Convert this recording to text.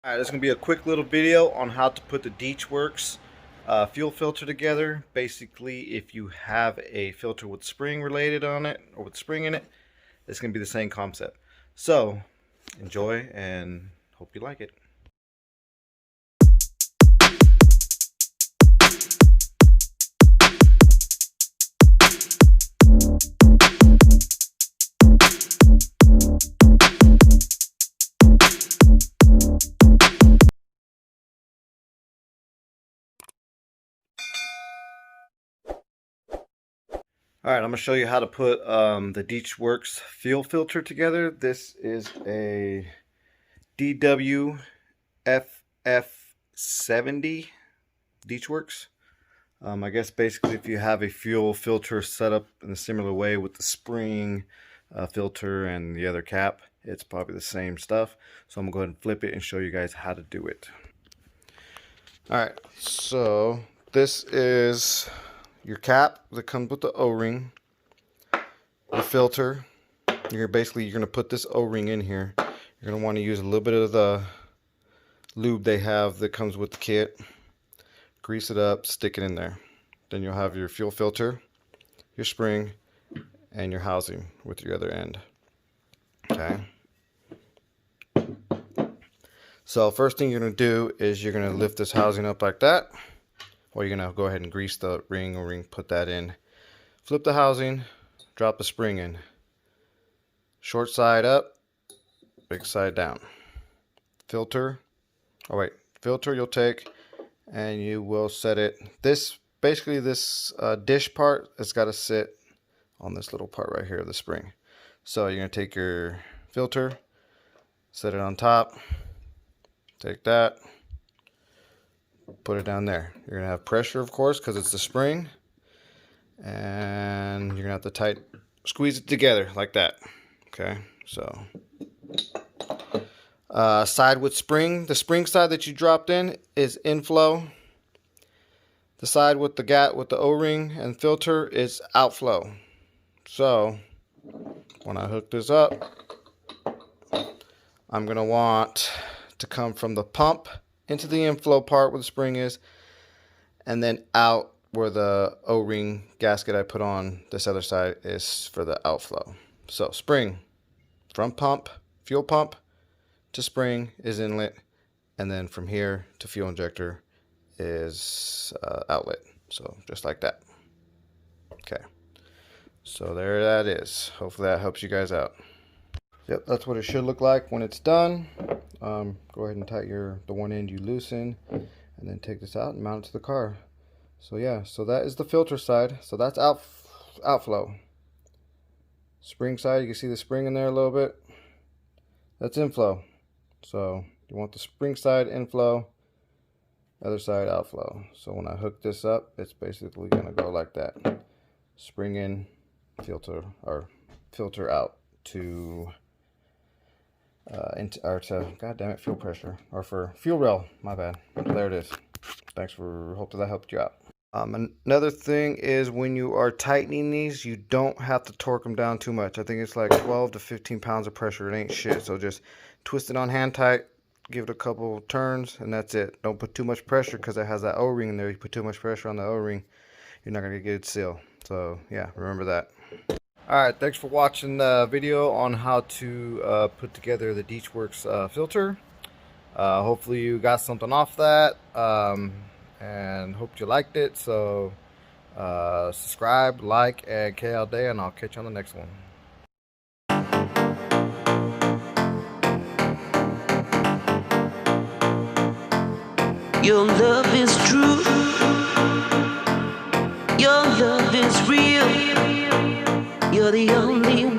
Alright, this is going to be a quick little video on how to put the Deswerks fuel filter together. Basically, if you have a filter with spring related on it, or with spring in it, it's going to be the same concept. So, enjoy and hope you like it. Alright, I'm going to show you how to put the Deswerks fuel filter together. This is a DWFF70 Deswerks. I guess basically if you have a fuel filter set up in a similar way with the spring filter and the other cap, it's probably the same stuff. So I'm going to go ahead and flip it and show you guys how to do it. Alright, so this is your cap that comes with the O-ring, the filter. You're going to put this O-ring in here. You're going to want to use a little bit of the lube they have that comes with the kit. Grease it up, stick it in there. Then you'll have your fuel filter, your spring, and your housing with your other end. Okay. So first thing you're going to do is you're going to lift this housing up like that. Or you're going to go ahead and grease the ring, put that in. Flip the housing, drop the spring in. Short side up, big side down. Filter, filter you'll take and you will set it. This dish part has got to sit on this little part right here of the spring. So you're going to take your filter, set it on top, take that, put it down there. You're going to have pressure, of course, because it's the spring. And you're going to have to squeeze it together like that. Okay, so side with spring. The spring side that you dropped in is inflow. The side with the O-ring and filter is outflow. So when I hook this up, I'm going to want to come from the pump into the inflow part where the spring is, and then out where the O-ring gasket I put on this other side is for the outflow. So spring from pump, fuel pump to spring is inlet, and then from here to fuel injector is outlet. So just like that. Okay, so there that is. Hopefully that helps you guys out. Yep, that's what it should look like when it's done. Go ahead and tighten the one end you loosen, and then take this out and mount it to the car. So yeah, so that is the filter side. So that's outflow. Spring side, you can see the spring in there a little bit. That's inflow. So you want the spring side inflow, other side outflow. So when I hook this up, it's basically gonna go like that. Spring in, filter, or filter out to god damn it, fuel pressure, or for fuel rail, my bad. There it is. Hope that helped you out. Another thing is when you are tightening these, you don't have to torque them down too much. I think it's like 12 to 15 pounds of pressure. It ain't shit. So just twist it on hand tight, give it a couple turns, and that's it. Don't put too much pressure because it has that O-ring in there. You put too much pressure on the O-ring, you're not gonna get a good seal. So yeah, remember that. Alright, thanks for watching the video on how to put together the Deswerks filter. Hopefully you got something off that, and hope you liked it. So subscribe, like, and K all day, and I'll catch you on the next one. Your love is true. Your love is real. You're the only one.